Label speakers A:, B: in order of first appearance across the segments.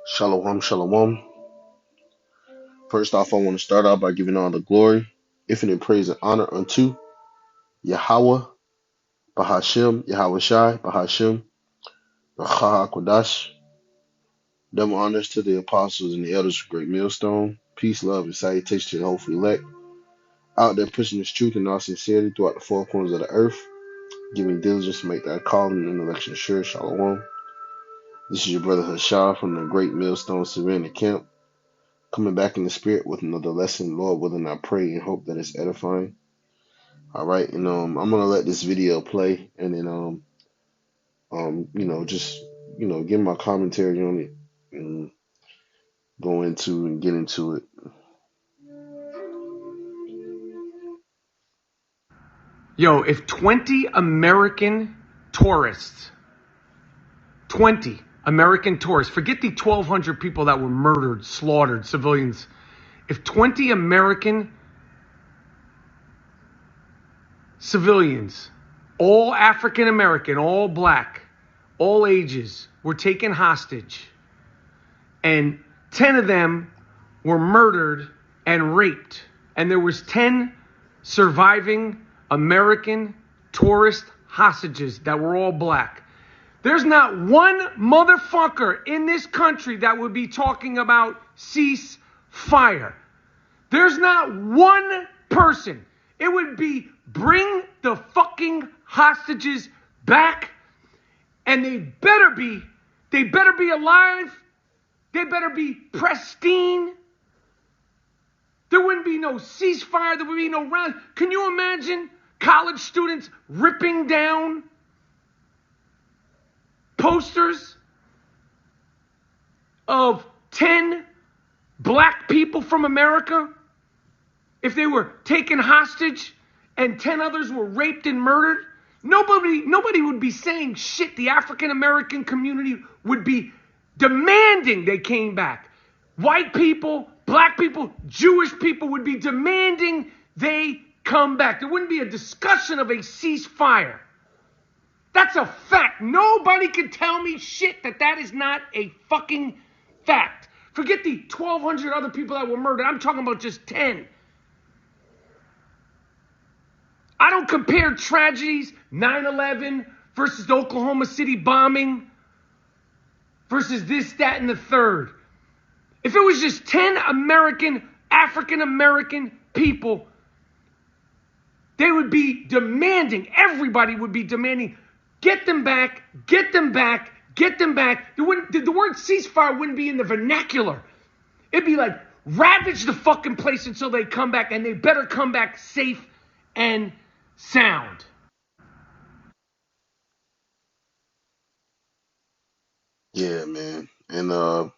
A: Shalom, shalom. First off, I want to start out by giving all the glory, infinite praise, and honor unto Yahweh, Bahashem, Yahweh Shai, Bahashem, Racha HaKodash. Double honors to the apostles and the elders of Great Millstone. Peace, love, and salutation to the hopeful elect. Out there pushing this truth in all sincerity throughout the four corners of the earth. Giving diligence to make that calling and election sure. Shalom. This is your brother Hashah from the Great Millstone Savannah Camp. Coming back in the spirit with another lesson. Lord willing, I pray and hope that it's edifying. All right, and I'm gonna let this video play, and then just give my commentary on it and go into and get into it.
B: Yo, if 20 American tourists, 20 American tourists, forget the 1,200 people that were murdered, slaughtered, civilians. If 20 American civilians, all African American, all black, all ages, were taken hostage, and 10 of them were murdered and raped, and there was 10 surviving American tourist hostages that were all black. There's not one motherfucker in this country that would be talking about ceasefire. There's not one person. It would be bring the fucking hostages back, and they better be alive. They better be pristine. There wouldn't be no ceasefire. There would be no round. Can you imagine college students ripping down posters of 10 black people from America if they were taken hostage and 10 others were raped and murdered? Nobody would be saying shit. The African American community would be demanding they came back. White people, black people, Jewish people would be demanding they come back. There wouldn't be a discussion of a ceasefire. That's a fact. Nobody can tell me shit that is not a fucking fact. Forget the 1,200 other people that were murdered. I'm talking about just 10. I don't compare tragedies, 9/11 versus the Oklahoma City bombing versus this, that, and the third. If it was just 10 African American people, they would be demanding, everybody would be demanding, get them back, get them back, get them back. The word ceasefire wouldn't be in the vernacular. It'd be like, ravage the fucking place until they come back, and they better come back safe and sound.
A: Yeah, man, and that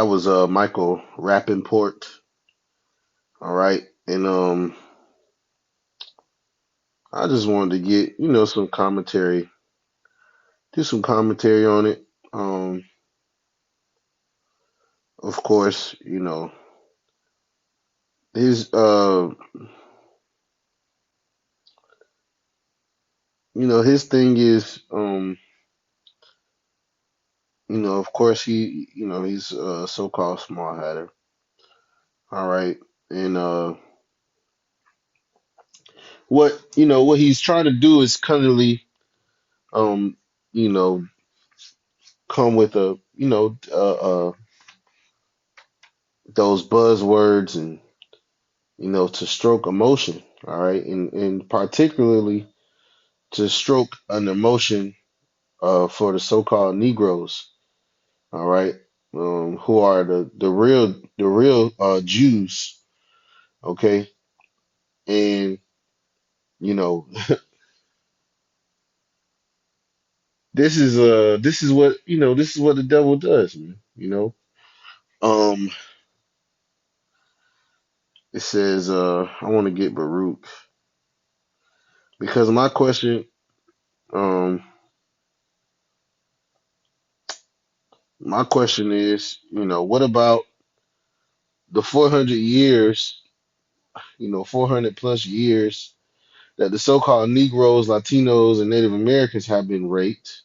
A: was Michael Rappaport. All right, and I just wanted to get some commentary, do some commentary on it. Of course, his his thing is of course he's a so-called small hatter. All right, and what he's trying to do is cunningly um you know come with those buzzwords and to stroke emotion. All right, and particularly to stroke an emotion for the so-called Negroes. All right, who are the real Jews. Okay, and you know this is what the devil does, man. Um, it says I want to get Baruch because um my question is, what about the 400 years, 400 plus years that the so-called Negroes, Latinos, and Native Americans have been raped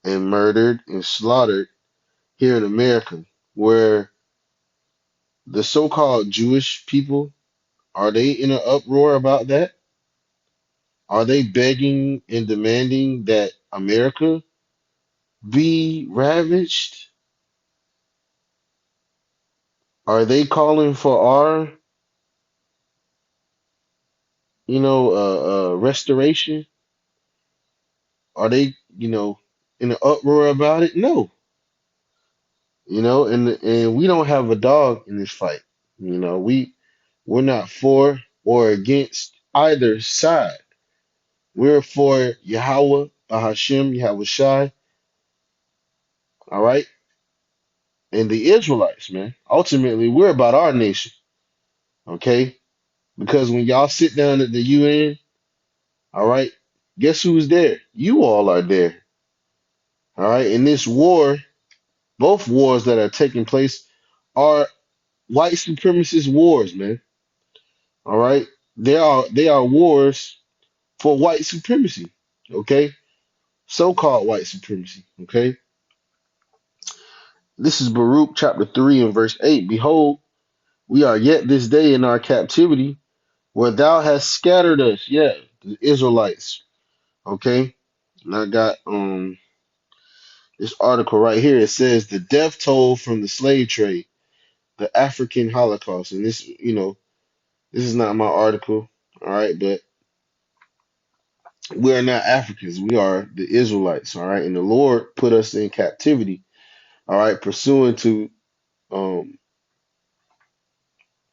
A: and murdered and slaughtered, here in America, where the so-called Jewish people, are they in an uproar about that? Are they begging and demanding that America be ravaged? Are they calling for our, restoration? Are they, in an uproar about it? No, and we don't have a dog in this fight. We're not for or against either side. We're for Yahweh, Bahashim, Yahweh Shai, all right, and the Israelites, man. Ultimately, we're about our nation, okay? Because when y'all sit down at the UN, all right, guess who's there? You all are there, all right. In this war, both wars that are taking place are white supremacist wars, man. All right, they are wars for white supremacy, okay? So-called white supremacy, okay? This is Baruch chapter 3 and verse 8. Behold, we are yet this day in our captivity, where thou hast scattered us, yeah, the Israelites, okay? And I got this article right here. It says the death toll from the slave trade, the African Holocaust. And this is not my article, all right, but we are not Africans. We are the Israelites, all right? And the Lord put us in captivity, all right, pursuant to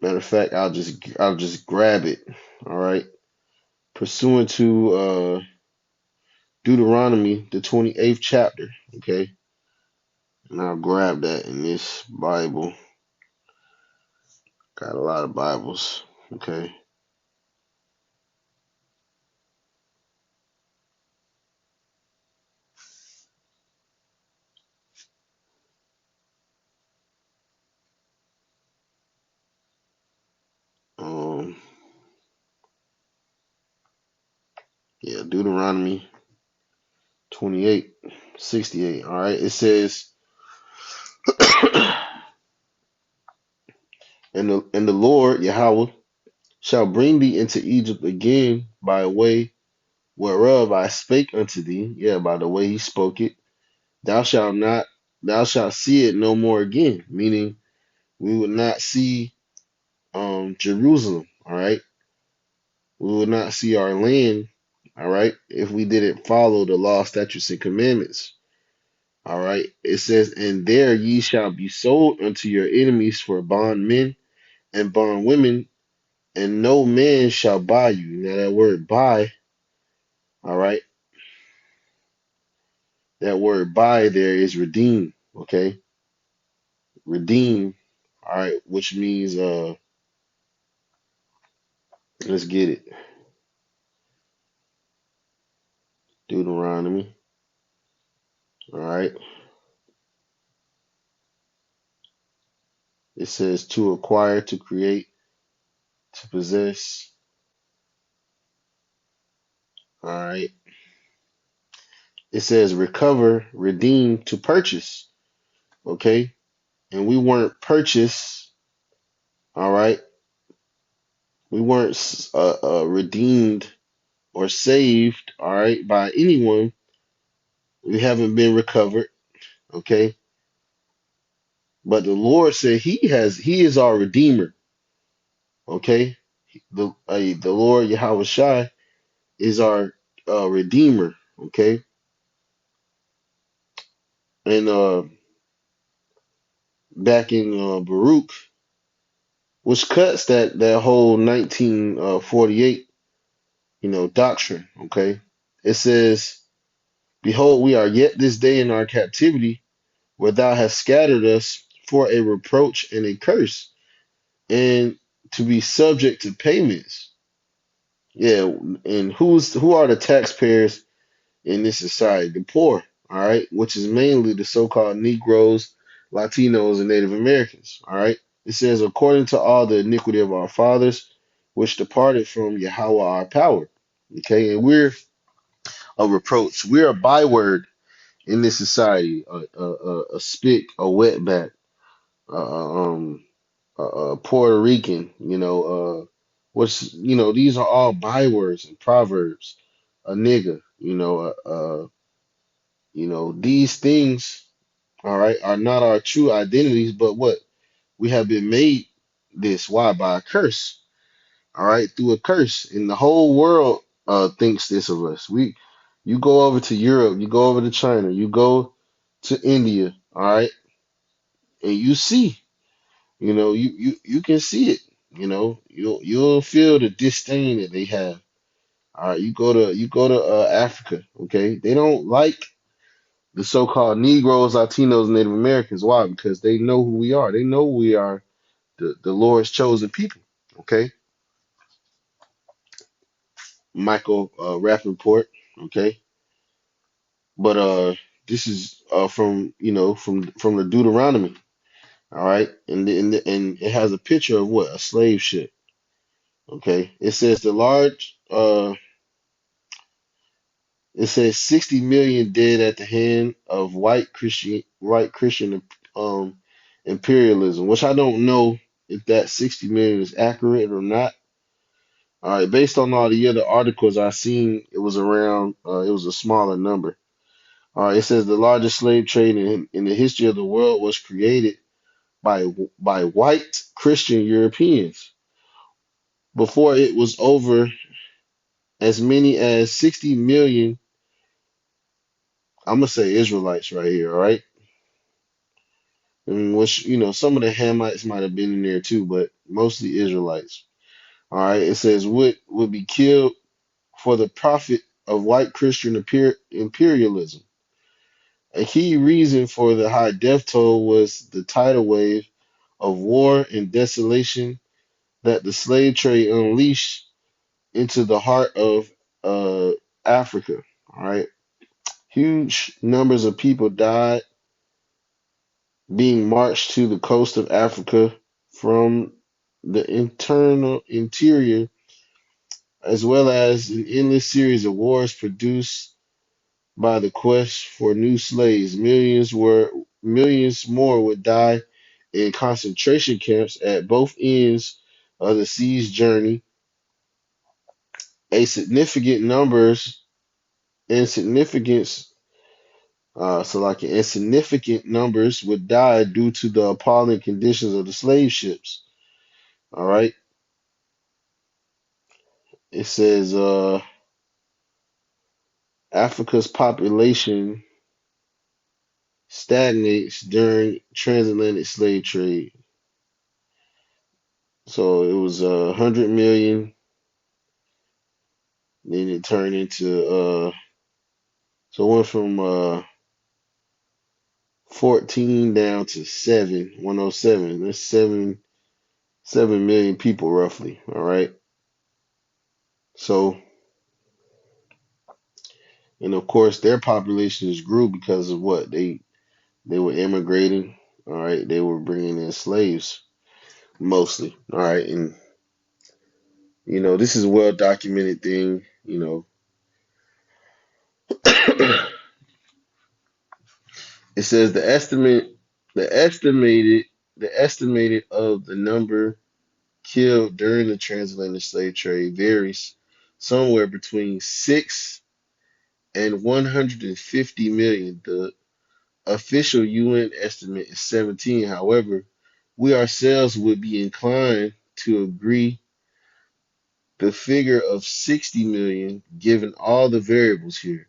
A: matter of fact, I'll just grab it, all right? Pursuant to Deuteronomy, the 28th chapter, okay? And I'll grab that in this Bible. Got a lot of Bibles, okay? Um, yeah, Deuteronomy 28:68. All right, it says, and the Lord Yahweh shall bring thee into Egypt again by way whereof I spake unto thee. Yeah, by the way he spoke it. Thou shalt not, thou shalt see it no more again. Meaning, we would not see Jerusalem. All right, we would not see our land. All right, if we didn't follow the law, statutes, and commandments. All right. It says, and there ye shall be sold unto your enemies for bondmen and bondwomen, and no man shall buy you. Now, that word buy, all right, that word buy there is redeem, okay? Redeem, all right, which means, let's get it. Deuteronomy, all right. It says to acquire, to create, to possess, all right. It says recover, redeem, to purchase, okay? And we weren't purchased, all right. We weren't redeemed or saved, all right, by anyone. We haven't been recovered, okay? But the Lord said He is our Redeemer, okay? The Lord Yahweh Shai is our Redeemer, okay? And back in Baruch, which cuts that whole 1948, doctrine, okay? It says, "Behold, we are yet this day in our captivity, where thou hast scattered us for a reproach and a curse, and to be subject to payments." Yeah, and who are the taxpayers in this society? The poor, all right, which is mainly the so-called Negroes, Latinos, and Native Americans, all right. It says, according to all the iniquity of our fathers, which departed from Yahweh our power. Okay, and we're a reproach. We're a byword in this society, a spick, a wetback, a Puerto Rican, what's these are all bywords and proverbs. A nigga, these things, all right, are not our true identities, but what we have been made this. Why? By a curse. All right, through a curse, and the whole world thinks this of us. You go over to Europe, you go over to China, you go to India, all right, and you see, you can see it. You'll feel the disdain that they have. All right, you go to Africa, okay? They don't like the so-called Negroes, Latinos, Native Americans. Why? Because they know who we are. They know we are the Lord's chosen people. Okay, Michael Rappaport. Okay, but this is from from the Deuteronomy. All right, and it has a picture of what, a slave ship. Okay, it says the large. It says 60 million dead at the hand of white Christian um imperialism, which I don't know if that 60 million is accurate or not. All right, based on all the other articles I seen, it was around it was a smaller number. All right, it says the largest slave trade in the history of the world was created by white Christian Europeans. Before it was over as many as 60 million, I'm gonna say Israelites right here, all right? And which, some of the Hamites might have been in there too, but mostly Israelites. All right, it says would be killed for the profit of white Christian imperialism. A key reason for the high death toll was the tidal wave of war and desolation that the slave trade unleashed into the heart of uh, Africa. All right, huge numbers of people died being marched to the coast of Africa from the internal interior, as well as an endless series of wars produced by the quest for new slaves. Millions more would die in concentration camps at both ends of the siege journey. A significant numbers insignificance so like insignificant numbers would die due to the appalling conditions of the slave ships. All right. It says Africa's population stagnates during transatlantic slave trade. So it was 100 million, then it turned into so it went from 14 down to 107. That's 7 million people roughly. All right. So, and of course their populations grew because of what they were immigrating. All right, they were bringing in slaves mostly. All right, and this is a well documented thing. It says the estimated, the estimated of the number killed during the transatlantic slave trade varies somewhere between 6 and 150 million. The official UN estimate is 17. However, we ourselves would be inclined to agree the figure of 60 million given all the variables here,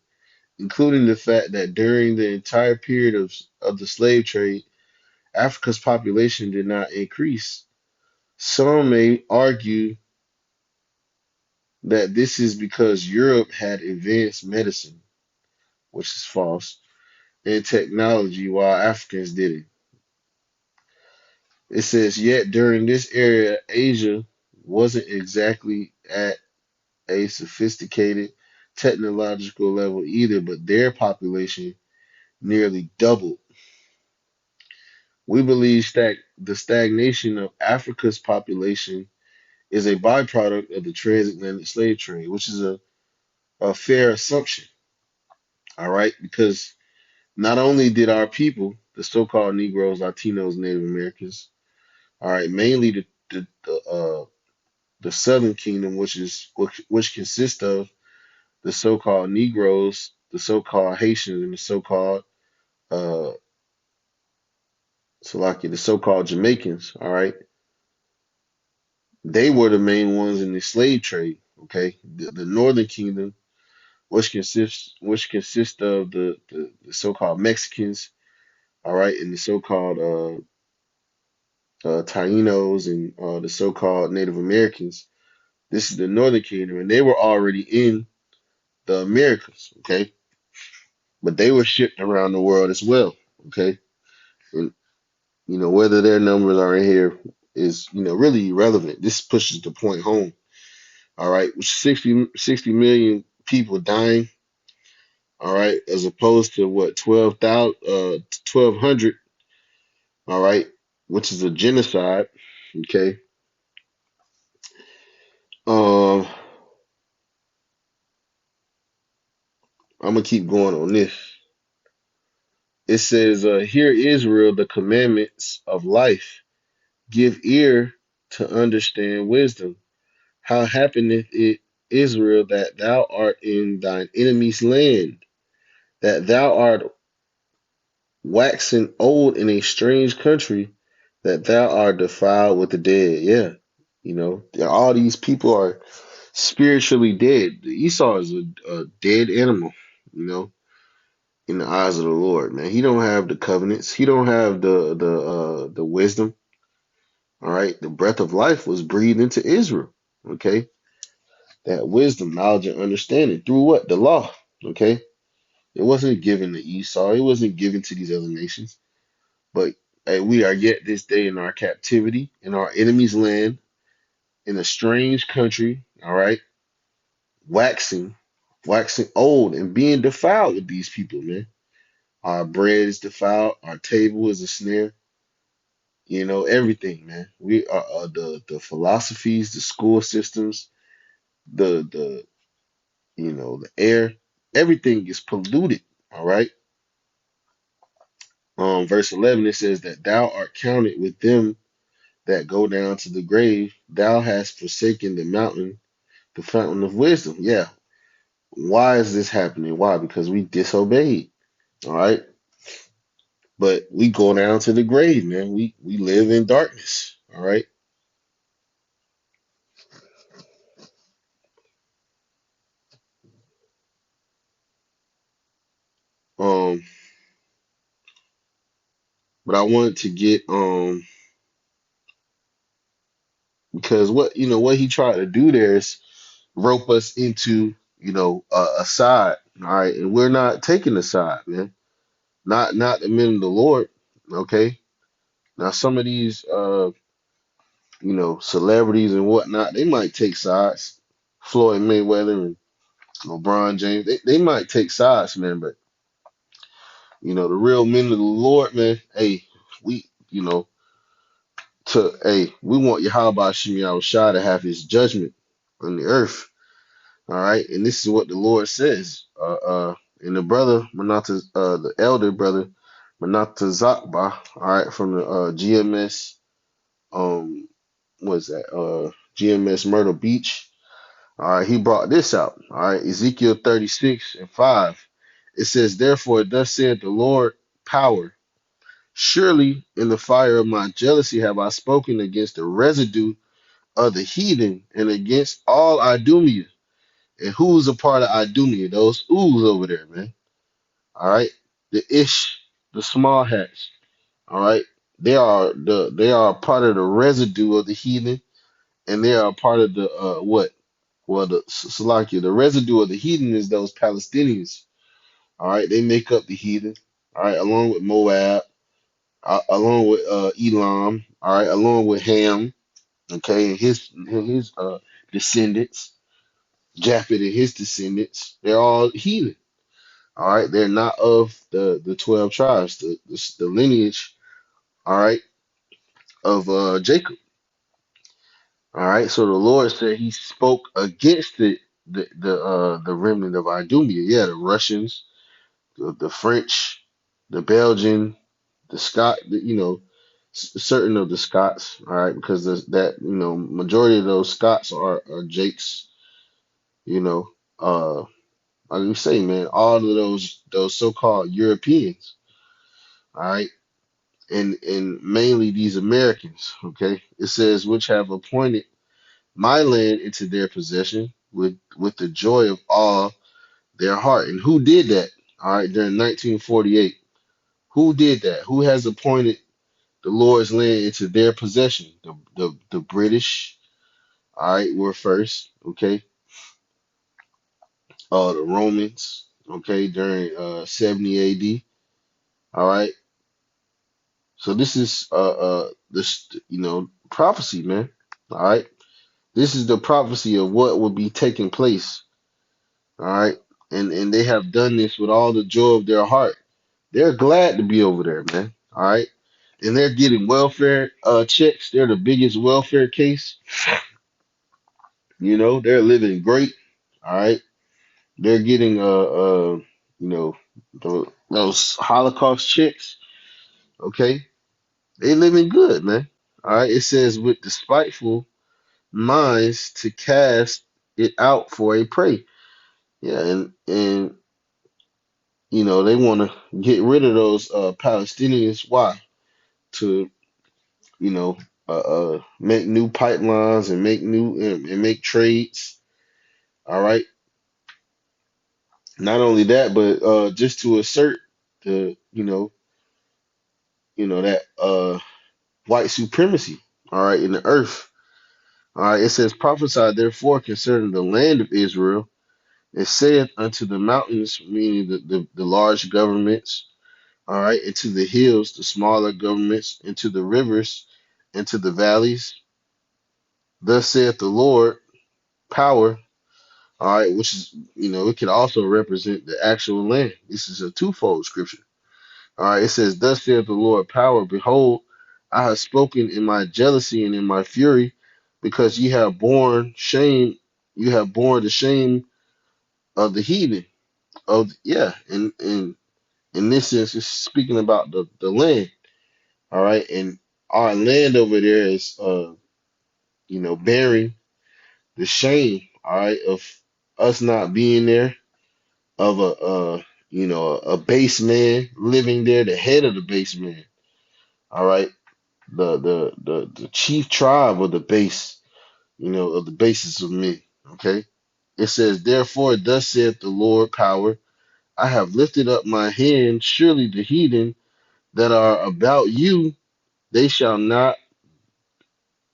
A: including the fact that during the entire period of the slave trade, Africa's population did not increase. Some may argue that this is because Europe had advanced medicine, which is false, and technology while Africans didn't. It says, yet during this era, Asia wasn't exactly at a sophisticated technological level either, but their population nearly doubled. We believe the stagnation of Africa's population is a byproduct of the transatlantic slave trade, which is a fair assumption. All right, because Not only did our people, the so-called Negroes, Latinos, Native Americans, all right, mainly the Southern Kingdom, which consists of the so-called Negroes, the so-called Haitians, and the so-called uh, the so-called Jamaicans. All right, they were the main ones in the slave trade. Okay, the Northern Kingdom, which consists of the so-called Mexicans. All right, and the so-called Tainos and the so-called Native Americans. This is the Northern Kingdom, and they were already in the Americas. Okay, but they were shipped around the world as well. Okay, and whether their numbers are in here is really irrelevant. This pushes the point home. All right, 60 million people dying. All right, as opposed to what 1200. All right, which is a genocide. Okay, um, I'm gonna keep going on this. It says, "Hear Israel, the commandments of life. Give ear to understand wisdom. How happeneth it, Israel, that thou art in thine enemy's land, that thou art waxen old in a strange country, that thou art defiled with the dead." Yeah, all these people are spiritually dead. Esau is a dead animal, you know, in the eyes of the Lord, man. He don't have the covenants. He don't have the wisdom. All right, the breath of life was breathed into Israel. Okay, that wisdom, knowledge, and understanding through what? The law. Okay, it wasn't given to Esau. It wasn't given to these other nations. But hey, we are yet this day in our captivity, in our enemy's land, in a strange country. All right, waxing, waxing old, and being defiled with these people, man. Our bread is defiled. Our table is a snare. Everything, man. We are the philosophies, the school systems, the the air, everything is polluted. All right. Verse 11, it says that thou art counted with them that go down to the grave. Thou hast forsaken the mountain, the fountain of wisdom. Yeah. Why is this happening? Why? Because we disobeyed. All right. But we go down to the grave, man. We live in darkness. All right. Um, but I wanted to get because what he tried to do there is rope us into a side. All right, and we're not taking a side, man. Not the men of the Lord. Okay. Now some of these celebrities and whatnot, they might take sides. Floyd Mayweather and LeBron James, they might take sides, man. But the real men of the Lord, man. Hey, we we want Yahweh Shem Yahushua to have His judgment on the earth. All right, and this is what the Lord says. And the brother Manata, the elder brother Manata Zakba, all right, from the GMS, was that GMS Myrtle Beach. All right, he brought this out. All right, Ezekiel 36:5. It says, "Therefore, thus saith the Lord power. Surely in the fire of my jealousy have I spoken against the residue of the heathen and against all Idumea." And who's a part of Idumea? Those oohs over there, man. All right, the ish, the small hats. All right, they are a part of the residue of the heathen, and they are a part of the what? Well, the Salakia, the residue of the heathen is those Palestinians. All right, they make up the heathen. All right, along with Moab, along with Elam. All right, along with Ham. Okay, and his descendants, Japhet and his descendants. They're all heathen. All right, they're not of the 12 tribes, the lineage. All right, of Jacob. All right, so the Lord said He spoke against the remnant of Idumea. Yeah, the Russians, the French. the Belgian, the Scot, certain of the Scots, all right, because majority of those Scots are Jakes, you know, like we say, man, all of those so-called Europeans, all right, and mainly these Americans, okay. It says which have appointed my land into their possession with the joy of all their heart. And who did that? All right, during 1948. Who did that? Who has appointed the Lord's land into their possession? The British, all right, were first, okay. The Romans, okay, during 70 AD. All right. So this is this prophecy, man. All right. This is the prophecy of what will be taking place. All right. And they have done this with all the joy of their heart. They're glad to be over there, man. All right. And they're getting welfare checks. They're the biggest welfare case. They're living great. All right. They're getting you know, those Holocaust checks. Okay. They living good, man. All right. It says with despiteful minds to cast it out for a prey. Yeah, and they want to get rid of those Palestinians. Why? To you know make new pipelines and make new and make trades. All right. Not only that, but just to assert the that white supremacy. All right, in the earth. All right. It says prophesy therefore concerning the land of Israel. It saith unto the mountains, meaning the large governments, all right, and to the hills, the smaller governments, and to the rivers, and to the valleys. Thus saith the Lord, power, all right, which is, it could also represent the actual land. This is a twofold scripture. All right, it says, thus saith the Lord, power, behold, I have spoken in my jealousy and in my fury, because ye have borne shame, you have borne the shame of the heathen. Yeah, and in this sense, it's speaking about the land. All right, and our land over there is bearing the shame, all right, of us not being there, of a base man living there, the head of the base man, all right, the chief tribe of the base, of the basis of men. Okay. It says, therefore, thus saith the Lord power, I have lifted up my hand, surely the heathen that are about you, they shall not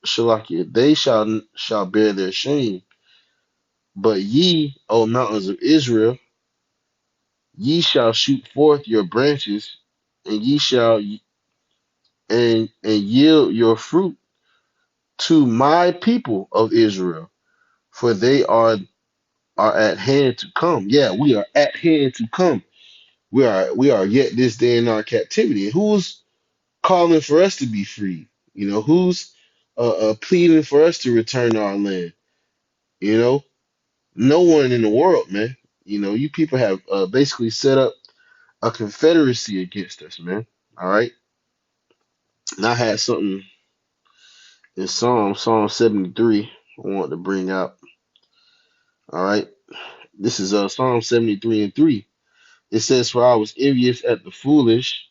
A: Shalakia, they shall bear their shame. But ye, O mountains of Israel, ye shall shoot forth your branches, and ye shall and yield your fruit to my people of Israel, for they are at hand to come. Yeah, we are at hand to come. We are yet this day in our captivity. And who's calling for us to be free? Who's pleading for us to return to our land? You know, no one in the world, man. You people have basically set up a confederacy against us, man. All right. And I had something in Psalm 73 I want to bring out. All right. This is Psalm 73 and 3. It says, for I was envious at the foolish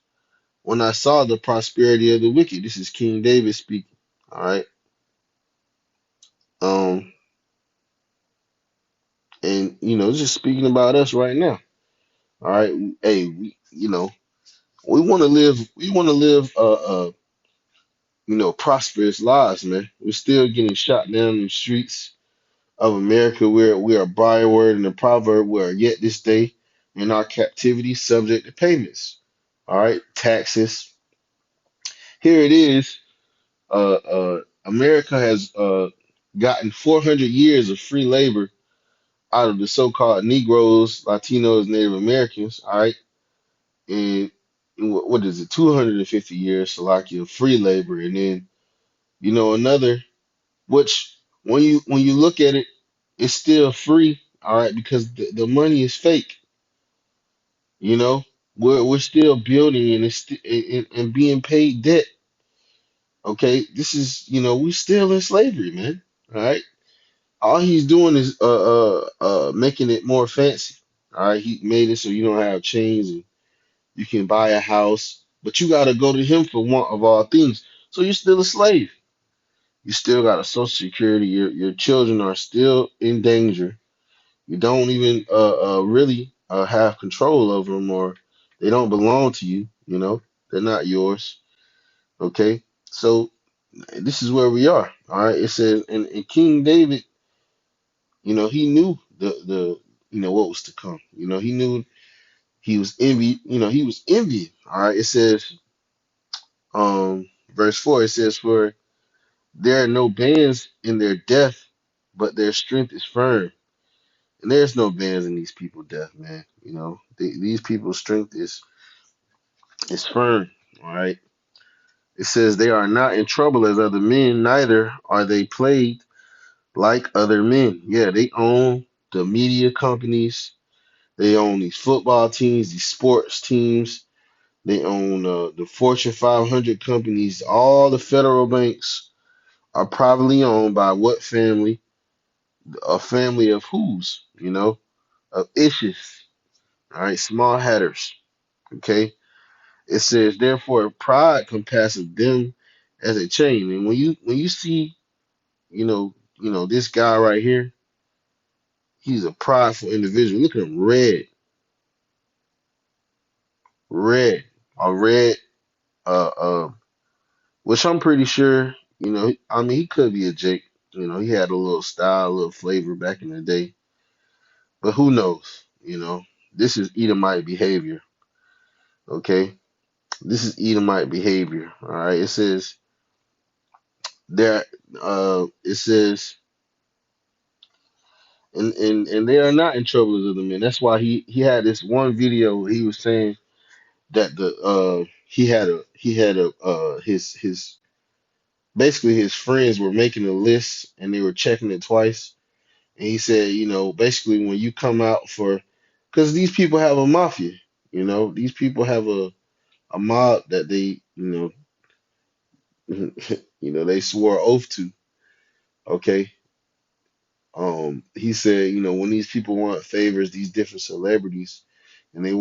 A: when I saw the prosperity of the wicked. This is King David speaking. All right. Um, and just speaking about us right now. All right. Hey, we want to live prosperous lives, man. We're still getting shot down in the streets of America. We are byword and the proverb. We are yet this day in our captivity, subject to payments. All right, taxes. Here it is. America has gotten 400 years of free labor out of the so-called Negroes, Latinos, Native Americans. All right, and what is it? 250 years, Salakia, free labor, and then another. Which when you look at it, it's still free, all right, because the money is fake, you know. we're still building and and being paid debt. Okay, this is we still in slavery, man. All right, all he's doing is making it more fancy. All right, he made it so you don't have chains and you can buy a house, but you got to go to him for one of all things. So you're still a slave. You still got a social security. Your children are still in danger. You don't even really have control over them, or they don't belong to you. They're not yours. Okay, so this is where we are. All right, it says, and King David, he knew the what was to come. He knew he was envy. He was envied. All right, it says, verse 4. It says, for there are no bands in their death, but their strength is firm. And there's no bands in these people's death, man. These people's strength is firm. All right. It says they are not in trouble as other men, neither are they plagued like other men. Yeah, they own the media companies. They own these football teams, these sports teams. They own the Fortune 500 companies. All the federal banks are privately owned by what family? A family of whose? Of Ishes. All right, small hatters. Okay. It says, therefore, pride compasseth them as a chain. And when you see, this guy right here, he's a prideful individual. Look at him, red, red, a red, uh, uh, which I'm pretty sure, I mean, he could be a Jake. He had a little style, a little flavor back in the day, but who knows? This is Edomite behavior. Okay, this is Edomite behavior. All right, it says there, it says, and they are not in trouble as other men. That's why he had this one video where he was saying that the he had a his basically his friends were making a list and they were checking it twice. And he said, basically when you come out for, because these people have a mafia, these people have a mob that they, they swore oath to. Okay. He said, when these people want favors, these different celebrities, and they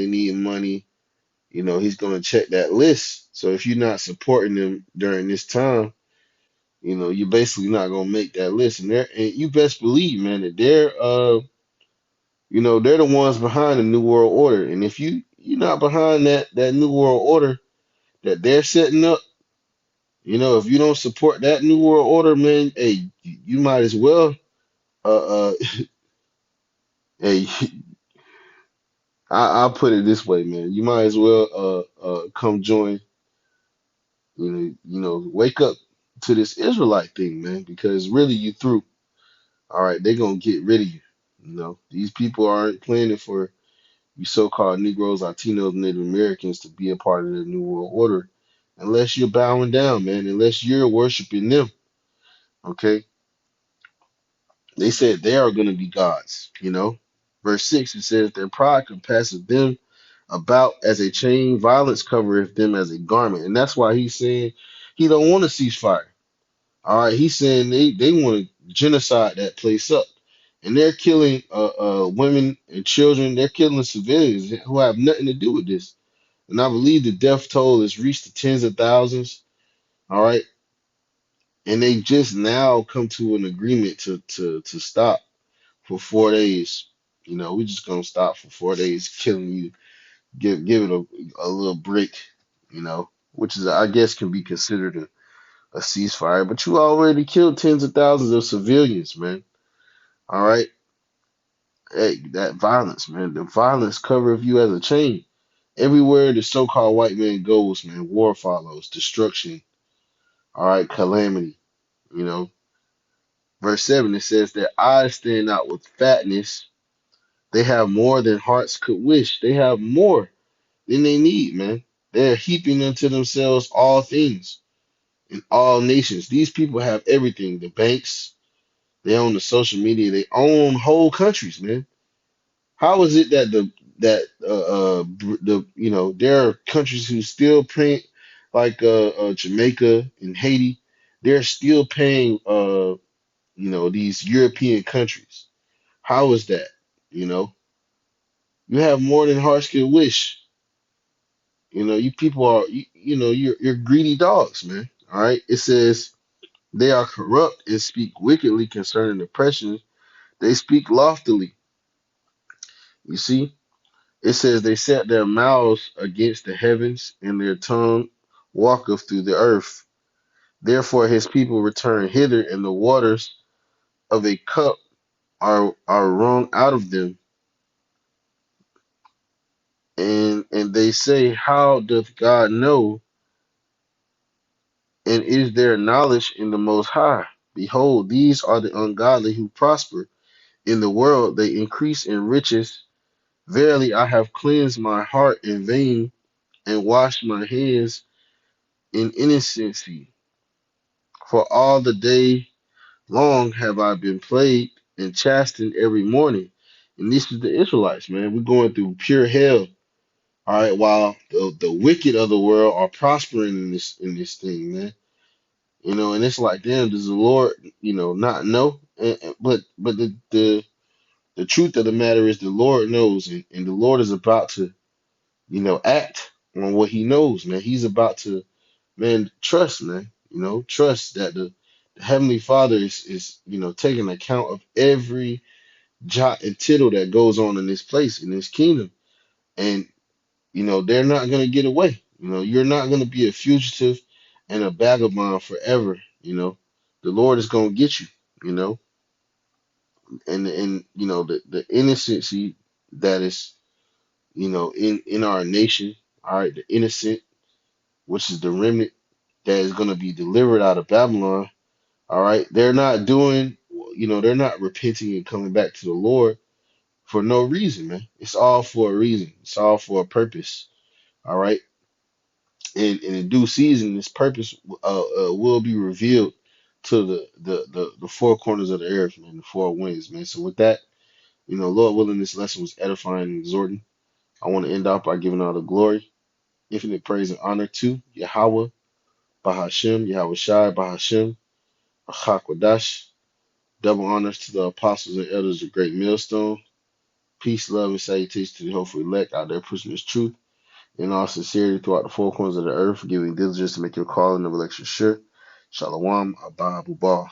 A: need money, he's gonna check that list. So if you're not supporting them during this time, you're basically not gonna make that list. And you best believe, man, that they're the ones behind the New World Order. And if you're not behind that New World Order that they're setting up, if you don't support that New World Order, man, hey, you might as well hey, I'll put it this way, man. You might as well come join, wake up to this Israelite thing, man, because really you through. All right, they're gonna get rid of you. These people aren't planning for you so-called Negroes, Latinos, Native Americans to be a part of the New World Order unless you're bowing down, man, unless you're worshiping them. Okay. They said they are gonna be gods. Verse 6, it says, their pride compasseth them about as a chain, violence covereth them as a garment. And that's why he's saying he don't want to cease fire. All right, he's saying they want to genocide that place up. And they're killing women and children. They're killing civilians who have nothing to do with this. And I believe the death toll has reached the tens of thousands. All right. And they just now come to an agreement to stop for 4 days. We're just gonna stop for 4 days killing you. Give it a little break, which is I guess can be considered a ceasefire. But you already killed tens of thousands of civilians, man. All right. Hey, that violence, man. The violence covereth you as a chain. Everywhere the so-called white man goes, man, war follows, destruction, all right, calamity, you know. Verse 7, it says, their eyes stand out with fatness. They have more than hearts could wish. They have more than they need, man. They're heaping unto themselves all things in all nations. These people have everything. The banks, they own the social media, they own whole countries, man. How is it that that the there are countries who still pay, like Jamaica and Haiti. They're still paying these European countries. How is that? You know, you have more than hearts can wish. You people are you're greedy dogs, man. All right. It says they are corrupt and speak wickedly concerning oppression. They speak loftily. You see, it says they set their mouths against the heavens, and their tongue walketh through the earth. Therefore his people return hither, and the waters of a cup are wrung out of them. And they say, how doth God know? And is there knowledge in the Most High? Behold, these are the ungodly who prosper in the world, they increase in riches. Verily, I have cleansed my heart in vain, and washed my hands in innocency. For all the day long have I been plagued and chastened every morning. And this is the Israelites, man. We're going through pure hell. All right, while the wicked of the world are prospering in this thing, man. And it's like, damn, does the Lord, not know? But the truth of the matter is the Lord knows, and the Lord is about to, act on what he knows, man. He's about to, man, trust, man. Trust that the Heavenly Father is taking account of every jot and tittle that goes on in this place, in this kingdom. And, they're not going to get away. You're not going to be a fugitive and a vagabond forever. The Lord is going to get you, you know, and the innocency that is, in our nation, all right, the innocent, which is the remnant that is going to be delivered out of Babylon. All right. They're not doing, they're not repenting and coming back to the Lord for no reason, man. It's all for a reason. It's all for a purpose. All right. And in due season, this purpose will be revealed to the four corners of the earth, man, the four winds, man. So with that, Lord willing, this lesson was edifying and exhorting. I want to end off by giving all the glory, infinite praise and honor to Yahweh, Bahashem, Yahweh Shai, Bahashem, Achakwadash. Double honors to the apostles and elders of Great Millstone. Peace, love, and salutation to the hopeful elect out there pushing this truth in all sincerity throughout the four corners of the earth, giving diligence to make your calling of election sure. Shalom, Abba, Bubal.